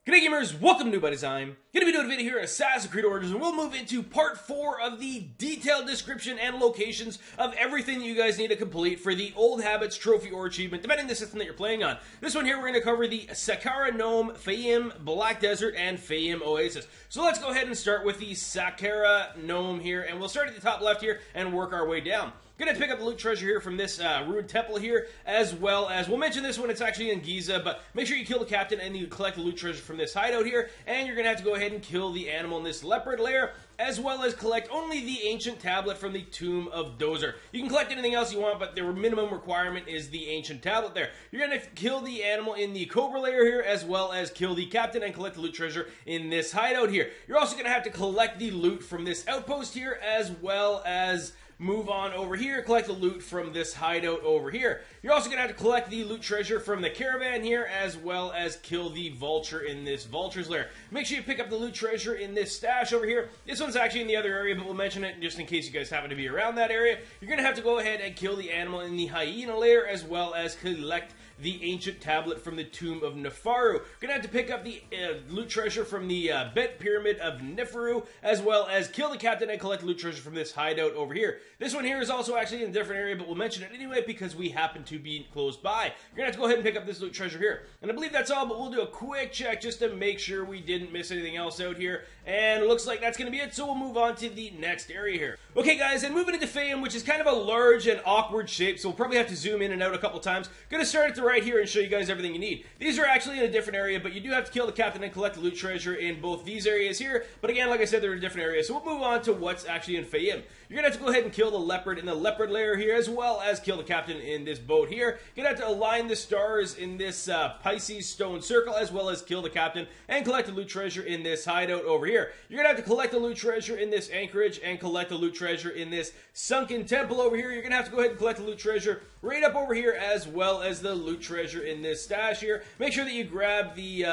G'day gamers, welcome to Buddy's Time. Gonna be doing a video here on Assassin's Creed Origins, and we'll move into part 4 of the detailed description and locations of everything that you guys need to complete for the Old Habits Trophy or Achievement, depending on the system that you're playing on. This one here, we're gonna cover the Saqqara Nome, Faiyum, Black Desert, and Faiyum Oasis. So let's go ahead and start with the Saqqara Nome here, and we'll start at the top left here and work our way down. Gonna pick up the loot treasure here from this ruined temple here, as well as, we'll mention this when it's actually in Giza, but make sure you kill the captain and you collect the loot treasure from this hideout here, and you're gonna have to go ahead and kill the animal in this leopard lair, as well as collect only the ancient tablet from the tomb of Dozer. You can collect anything else you want, but the minimum requirement is the ancient tablet there. You're gonna kill the animal in the cobra lair here, as well as kill the captain and collect the loot treasure in this hideout here. You're also gonna have to collect the loot from this outpost here, as well as move on over here, collect the loot from this hideout over here. You're also going to have to collect the loot treasure from the caravan here, as well as kill the vulture in this vulture's lair. Make sure you pick up the loot treasure in this stash over here. This one's actually in the other area, but we'll mention it just in case you guys happen to be around that area. You're going to have to go ahead and kill the animal in the hyena lair, as well as collect the ancient tablet from the tomb of Nefaru. You're going to have to pick up the loot treasure from the bent pyramid of Nefaru, as well as kill the captain and collect the loot treasure from this hideout over here. This one here is also actually in a different area, but we'll mention it anyway because we happen to be close by. You're going to have to go ahead and pick up this loot treasure here. And I believe that's all, but we'll do a quick check just to make sure we didn't miss anything else out here. And it looks like that's going to be it, so we'll move on to the next area here. Okay guys, and moving into Faiyum, which is kind of a large and awkward shape, so we'll probably have to zoom in and out a couple times. Going to start at the right here and show you guys everything you need. These are actually in a different area, but you do have to kill the captain and collect the loot treasure in both these areas here. But again, like I said, they're in different areas, so we'll move on to what's actually in Faiyum. You're going to have to go ahead and kill the leopard in the leopard lair here, as well as kill the captain in this boat here. You're going to have to align the stars in this Pisces stone circle, as well as kill the captain and collect the loot treasure in this hideout over here. You're going to have to collect the loot treasure in this anchorage and collect the loot treasure in this sunken temple over here. You're going to have to go ahead and collect the loot treasure right up over here, as well as the loot treasure in this stash here. Make sure that you grab the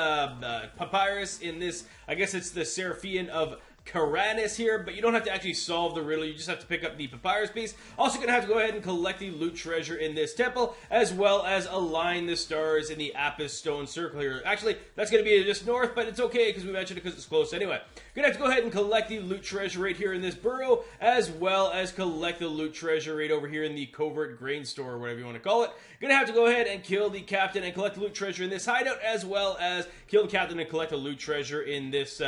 papyrus in this, I guess it's the Seraphian of Karanis here, but you don't have to actually solve the riddle, you just have to pick up the papyrus piece. Also going to have to go ahead and collect the loot treasure in this temple, as well as align the stars in the Apis stone circle here. Actually, that's going to be just north, but it's okay because we mentioned it because it's close anyway. You're going to have to go ahead and collect the loot treasure right here in this burrow, as well as collect the loot treasure right over here in the covert grain store, or whatever you want to call it. You're going to have to go ahead and kill the captain and collect the loot treasure in this hideout, as well as kill the captain and collect the loot treasure in this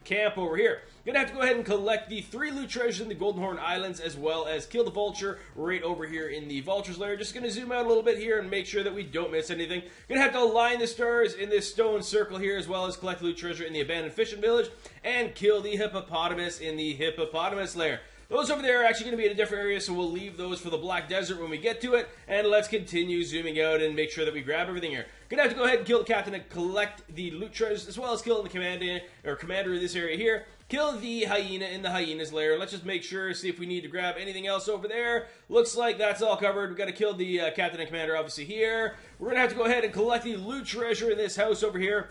camp over here. You're going to have to go ahead and collect the 3 loot treasures in the Golden Horn Islands, as well as kill the vulture right over here in the vulture's lair. Just going to zoom out a little bit here and make sure that we don't miss anything. You're going to have to align the stars in this stone circle here, as well as collect the loot treasure in the abandoned fishing village, and kill the hippopotamus in the hippopotamus lair. Those over there are actually going to be in a different area, so we'll leave those for the Black Desert when we get to it. And let's continue zooming out and make sure that we grab everything here. Gonna have to go ahead and kill the captain and collect the loot treasures, as well as kill the commander in this area here. Kill the hyena in the hyena's lair. Let's just make sure, see if we need to grab anything else over there. Looks like that's all covered. We've got to kill the captain and commander, obviously, here. We're going to have to go ahead and collect the loot treasure in this house over here,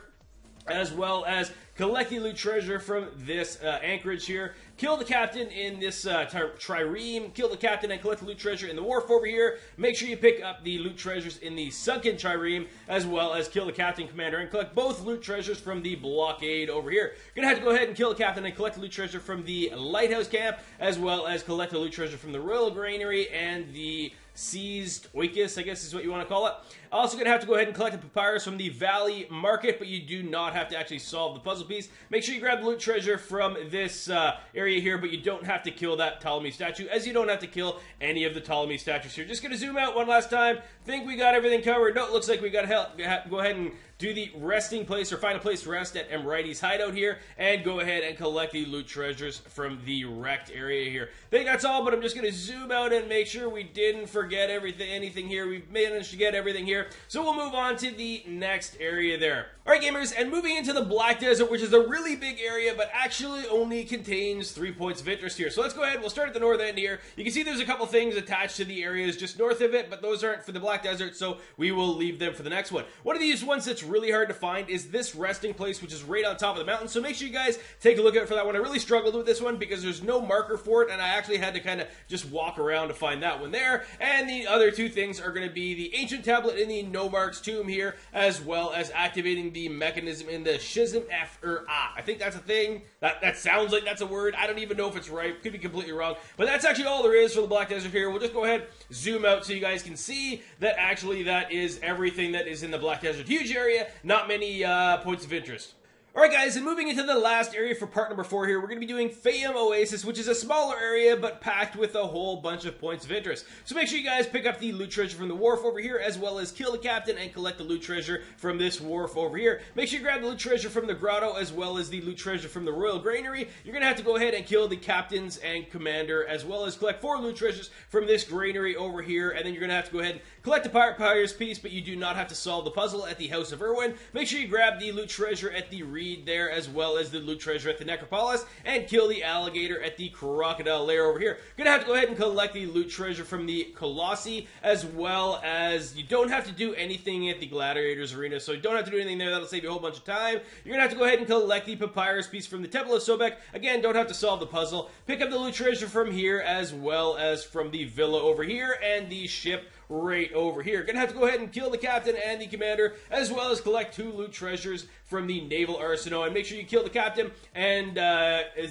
as well as collect the loot treasure from this anchorage here. Kill the captain in this trireme. Kill the captain and collect the loot treasure in the wharf over here. Make sure you pick up the loot treasures in the sunken trireme, as well as kill the captain commander and collect both loot treasures from the blockade over here. You're going to have to go ahead and kill the captain and collect the loot treasure from the lighthouse camp, as well as collect the loot treasure from the royal granary and the seized oikos, I guess is what you want to call it. Also going to have to go ahead and collect the papyrus from the valley market, but you do not have to actually solve the puzzle piece. Make sure you grab the loot treasure from this area here, but you don't have to kill that Ptolemy statue, as you don't have to kill any of the Ptolemy statues here. Just going to zoom out one last time. Think we got everything covered. No, it looks like we got to go ahead and do the resting place, or find a place to rest at Emrites hideout here, and go ahead and collect the loot treasures from the wrecked area here. I think that's all, but I'm just going to zoom out and make sure we didn't forget anything here. We've managed to get everything here, so we'll move on to the next area there. Alright gamers, and moving into the Black Desert, which is a really big area, but actually only contains 3 points of interest here. So let's go ahead, we'll start at the north end here. You can see there's a couple things attached to the areas just north of it, but those aren't for the Black Desert, so we will leave them for the next one. One of these ones that's really hard to find is this resting place, which is right on top of the mountain. So make sure you guys take a look out for that one. I really struggled with this one because there's no marker for it, and I actually had to kind of just walk around to find that one there. And the other two things are going to be the ancient tablet in the Nomarch's tomb here, as well as activating the mechanism in the Schism I think that's a thing. That sounds like that's a word. I don't even know if it's right. Could be completely wrong. But that's actually all there is for the Black Desert here. We'll just go ahead, zoom out so you guys can see that actually that is everything that is in the Black Desert. Huge area, not many points of interest. Alright guys, and moving into the last area for part number 4 here, we're going to be doing Faiyum Oasis, which is a smaller area, but packed with a whole bunch of points of interest. So make sure you guys pick up the loot treasure from the wharf over here, as well as kill the captain and collect the loot treasure from this wharf over here. Make sure you grab the loot treasure from the grotto, as well as the loot treasure from the royal granary. You're going to have to go ahead and kill the captains and commander, as well as collect 4 loot treasures from this granary over here, and then you're going to have to go ahead and collect the pirate's piece, but you do not have to solve the puzzle at the House of Irwin. Make sure you grab the loot treasure at the reed there, as well as the loot treasure at the Necropolis, and kill the alligator at the crocodile lair over here. You're gonna have to go ahead and collect the loot treasure from the Colossi, as well as you don't have to do anything at the Gladiators Arena, so you don't have to do anything there. That'll save you a whole bunch of time. You're gonna have to go ahead and collect the papyrus piece from the Temple of Sobek. Again, don't have to solve the puzzle. Pick up the loot treasure from here, as well as from the villa over here, and the ship right over here. Gonna have to go ahead and kill the captain and the commander, as well as collect 2 loot treasures from the naval arsenal. And make sure you kill the captain. And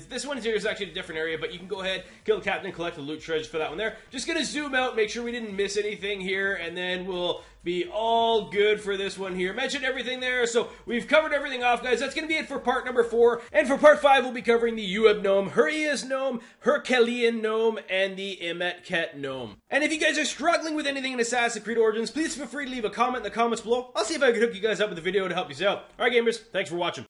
this one here is actually a different area, but you can go ahead, kill the captain, and collect the loot treasure for that one there. Just gonna zoom out, make sure we didn't miss anything here, and then we'll be all good for this one here. Mentioned everything there, so we've covered everything off, guys. That's going to be it for part number 4. And for part 5, we'll be covering the Ueb Gnome, Hurrias Gnome, Hercalian Gnome, and the Imetket Gnome. And if you guys are struggling with anything in Assassin's Creed Origins, please feel free to leave a comment in the comments below. I'll see if I can hook you guys up with a video to help you out. Alright gamers, thanks for watching.